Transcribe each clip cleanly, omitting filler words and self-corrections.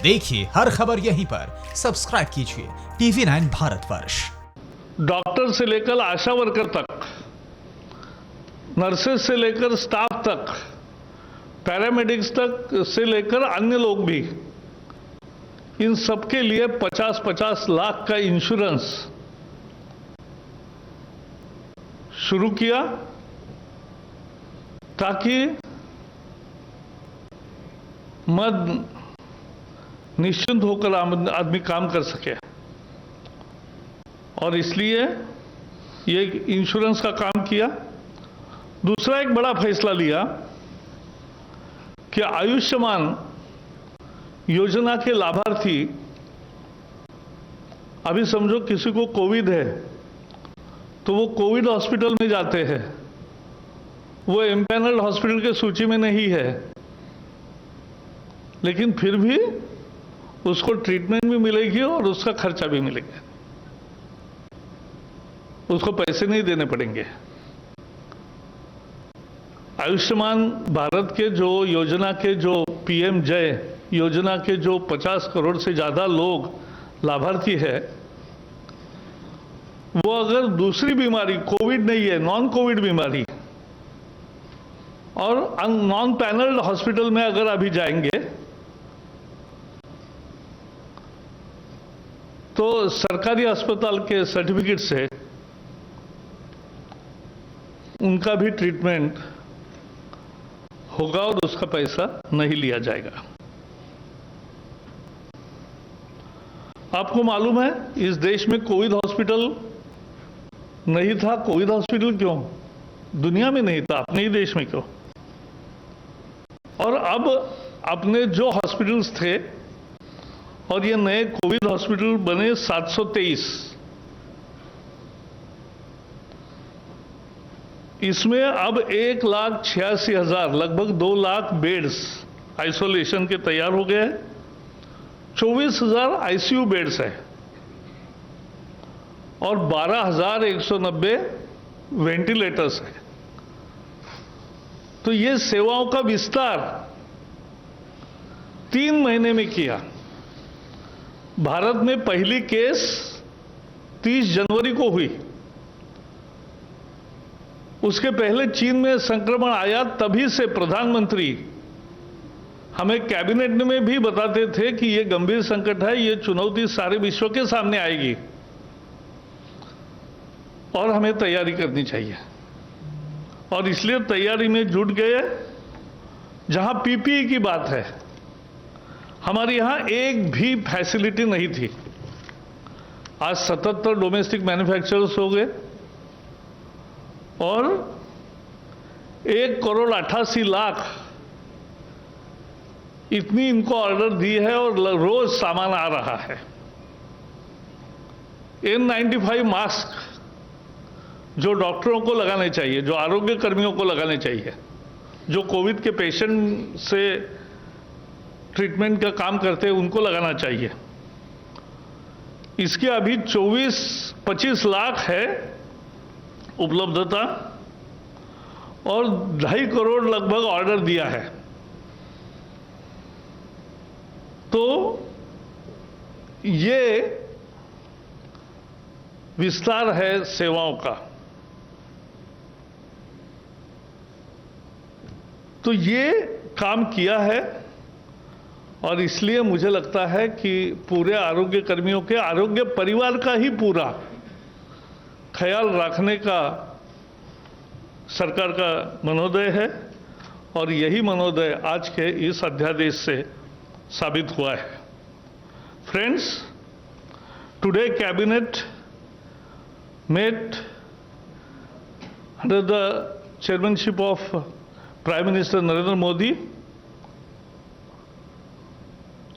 देखिए हर खबर यहीं पर, सब्सक्राइब कीजिए TV9 भारतवर्ष। डॉक्टर से लेकर आशा वर्कर तक, नर्सेस से लेकर स्टाफ तक, पैरामेडिक्स तक से लेकर अन्य लोग भी, इन सबके लिए 50-50 लाख का इंश्योरेंस शुरू किया ताकि मद निश्चिंत होकर आदमी काम कर सके। और इसलिए ये इंश्योरेंस का काम किया। दूसरा एक बड़ा फैसला लिया कि आयुष्मान योजना के लाभार्थी, अभी समझो किसी को कोविड है तो वो कोविड हॉस्पिटल में जाते हैं, वो एम्पैनल्ड हॉस्पिटल के सूची में नहीं है, लेकिन फिर भी उसको ट्रीटमेंट भी मिलेगी और उसका खर्चा भी मिलेगा, उसको पैसे नहीं देने पड़ेंगे। आयुष्मान भारत के जो योजना के जो PM जय योजना के जो 50 करोड़ से ज्यादा लोग लाभार्थी है, वो अगर दूसरी बीमारी कोविड नहीं है, नॉन कोविड बीमारी और नॉन पैनल्ड हॉस्पिटल में अगर अभी जाएंगे तो सरकारी अस्पताल के सर्टिफिकेट से उनका भी ट्रीटमेंट होगा और उसका पैसा नहीं लिया जाएगा। आपको मालूम है इस देश में कोविड हॉस्पिटल नहीं था। कोविड हॉस्पिटल क्यों? दुनिया में नहीं था, अपने ही देश में क्यों? और अब अपने जो हॉस्पिटल्स थे और ये नए कोविड हॉस्पिटल बने 723, इसमें अब 1,86,000 लगभग 2 लाख बेड्स आइसोलेशन के तैयार हो गए हैं। 24,000 ICU बेड्स है और 12,190 वेंटिलेटर्स है। तो ये सेवाओं का विस्तार 3 महीने में किया। भारत में पहली केस 30 जनवरी को हुई। उसके पहले चीन में संक्रमण आया, तभी से प्रधानमंत्री हमें कैबिनेट में भी बताते थे कि यह गंभीर संकट है, यह चुनौती सारे विश्व के सामने आएगी और हमें तैयारी करनी चाहिए। और इसलिए तैयारी में जुट गए। जहां PPE की बात है, हमारे यहां एक भी फैसिलिटी नहीं थी। आज 77 डोमेस्टिक मैन्युफैक्चरर्स हो गए और 1,88,00,000 इतनी इनको ऑर्डर दी है और रोज सामान आ रहा है। N95 मास्क जो डॉक्टरों को लगाने चाहिए, जो आरोग्य कर्मियों को लगाने चाहिए, जो कोविड के पेशेंट से ट्रीटमेंट का काम करते हैं, उनको लगाना चाहिए। इसके अभी 24-25 लाख है उपलब्धता और 2.5 करोड़ लगभग ऑर्डर दिया है। तो ये विस्तार है सेवाओं का। तो ये काम किया है और इसलिए मुझे लगता है कि पूरे आरोग्य कर्मियों के आरोग्य परिवार का ही पूरा ख्याल रखने का सरकार का मनोदय है और यही मनोदय आज के इस अध्यादेश से साबित हुआ है। Friends, today cabinet met under the chairmanship of Prime Minister Narendra Modi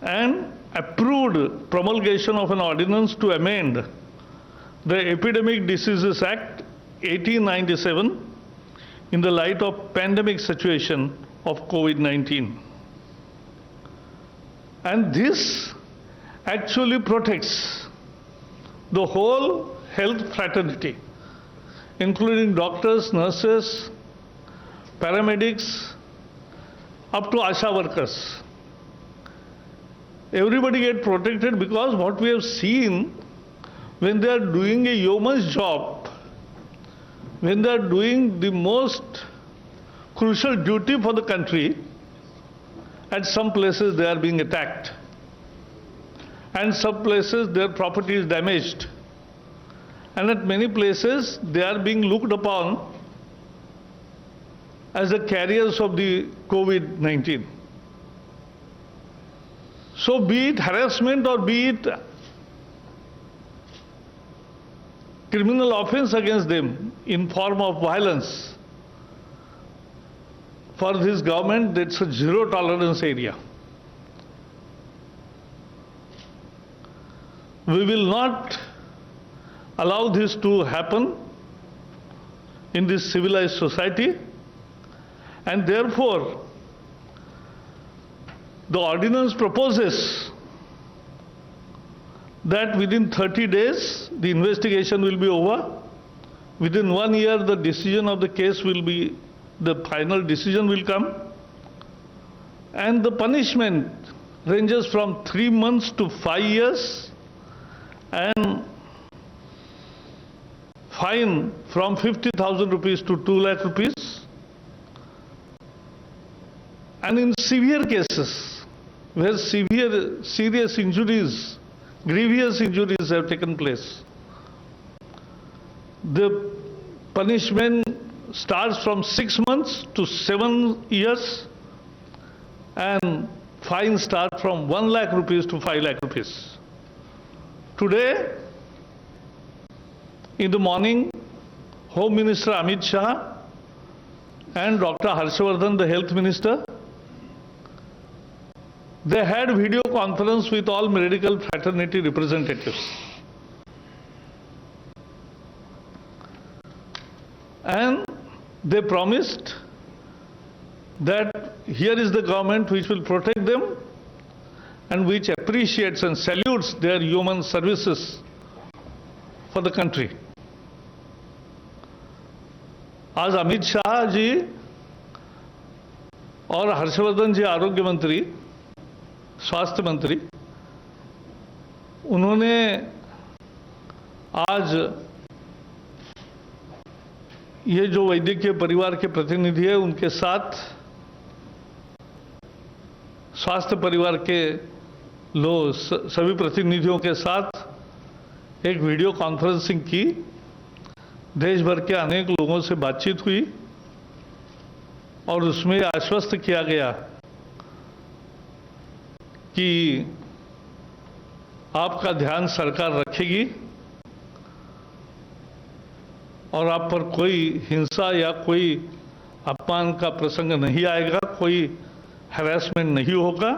and approved promulgation of an ordinance to amend the Epidemic Diseases Act 1897 in the light of pandemic situation of COVID-19. And this actually protects the whole health fraternity, including doctors, nurses, paramedics, up to ASHA workers. everybody get protected, because what we have seen, when they are doing a yeoman's job, when they are doing the most crucial duty for the country, at some places they are being attacked, and some places their property is damaged, and at many places they are being looked upon as the carriers of the COVID-19. So be it harassment or be it criminal offense against them in form of violence, for this government, that's a zero tolerance area. We will not allow this to happen in this civilized society, and therefore the ordinance proposes that within 30 days the investigation will be over. Within 1 year the decision of the case will be, the final decision will come, and the punishment ranges from 3 months to 5 years, and fine from 50,000 rupees to 2 lakh rupees. And in severe cases, where serious injuries, grievous injuries have taken place, the punishment starts from 6 months to 7 years, and fine starts from 1 lakh rupees to 5 lakh rupees. Today, in the morning, Home Minister Amit Shah and Dr. Harshvardhan, the Health Minister, they had video conference with all medical fraternity representatives. And they promised that here is the government which will protect them and which appreciates and salutes their human services for the country. आज अमित शाह जी और हर्षवर्धन जी आरोग्य मंत्री, स्वास्थ्य मंत्री, उन्होंने आज ये जो वैद्यकीय परिवार के प्रतिनिधि है उनके साथ, स्वास्थ्य परिवार के लोग, सभी प्रतिनिधियों के साथ एक वीडियो कॉन्फ्रेंसिंग की। देश भर के अनेक लोगों से बातचीत हुई और उसमें आश्वस्त किया गया कि आपका ध्यान सरकार रखेगी और आप पर कोई हिंसा या कोई अपमान का प्रसंग नहीं आएगा, कोई हैरेसमेंट नहीं होगा।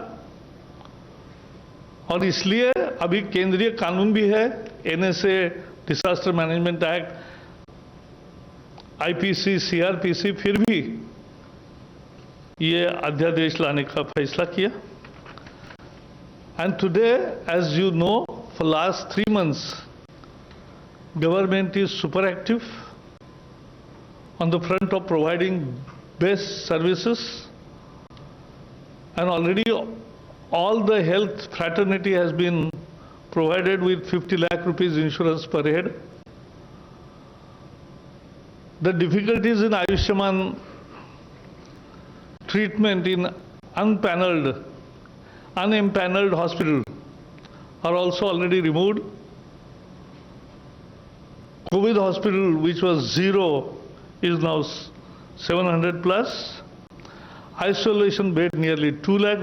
और इसलिए अभी केंद्रीय कानून भी है, NSA, disaster management act, IPC, CrPC, फिर भी ये अध्यादेश लाने का फैसला किया। And today, as you know, for last 3 months, government is super active on the front of providing best services, and already all the health fraternity has been provided with 50 lakh rupees insurance per head. The difficulties in Ayushman treatment in unpaneled, unimpaneled hospital are also already removed. COVID hospital, which was 0, is now 700 plus. Isolation bed nearly 2 lakh.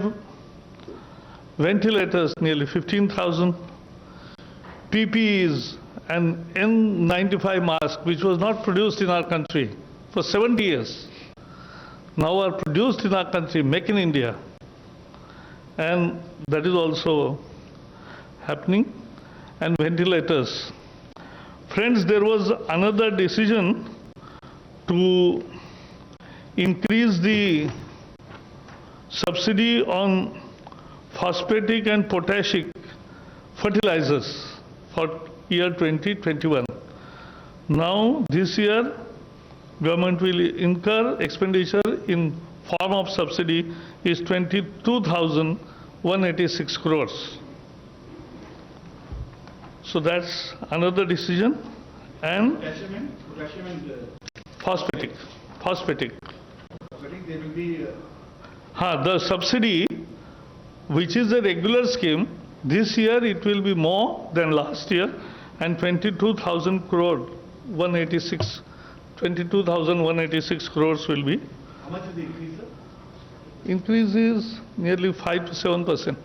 Ventilators nearly 15,000. PPEs and N95 mask, which was not produced in our country for 70 years, now are produced in our country, make in India. And that is also happening. And ventilators. Friends, there was another decision to increase the subsidy on phosphatic and potassic fertilizers for year 2021. Now, this year, government will incur expenditure in form of subsidy is 22,000 186 crores. So that's another decision. And Potassium and phosphatic. phosphatic, there will be The subsidy, which is a regular scheme, this year it will be more than last year, and 22,000 crore, 22,186 crores will be. how much is the increase, sir? Increase is nearly 5 to 7%.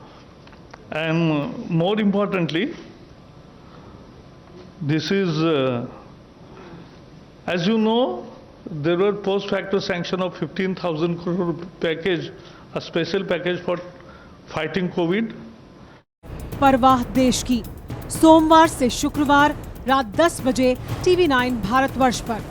And more importantly, this is, as you know, there were post facto sanction of 15,000 crore package, a special package for fighting COVID. परवाह देश की, सोमवार से शुक्रवार रात 10 बजे TV9 Bharatvarsh पर।